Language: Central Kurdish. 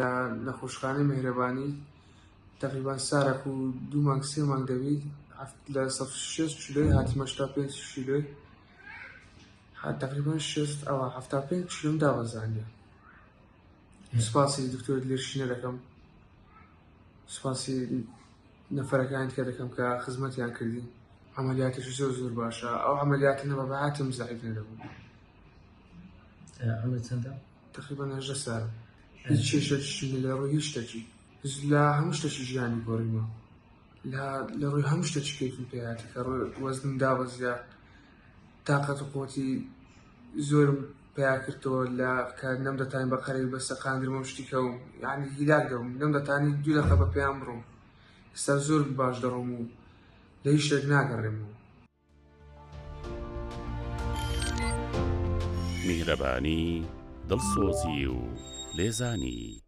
لە نەخۆشخانەی میهرەبانی تقریبان سارێک و 2 مانگ 3 مانگ دەبی لە 6 کیلۆی هاتمە 85 کیلۆی تقریبان 75 کیلۆم دابەزانیە. سوپاسی دکتۆر لێرشینە دەکەم، سوپاسی نەفەرەکانی کە دەکەم کە خزمەتیان کردین. عملیاتش زۆر باشە. ئەو عملیاتە نەبە بەهاتم زەعیف نەدەبوو. عمرت چەندە؟ تقریبان 18 ساڵ. هیچ کێشەیەکی لە ڕووی هیچ شتێکی لە هەموو شتێکی ژیانی گۆڕیمەوە. لە ڕووی هەموو شتێکی کەیفم پێ هاتە کە وەزنم دابەزیا، تاقەت و قووەتی زۆرم پیا کردەوە لە کە نەمدەتوانین بە قەرەی بەستە قاندرمە و شتی کەوم، یعنی هیلاک دەبووم، نەمدەتوانی 2 دقە بە پێیان بڕۆم. ئێستا زۆر باش دەڕۆم و لە هیچ شتێک ناگەڕێمەوە. میهرەبانی، دڵسۆزی و لێزانی.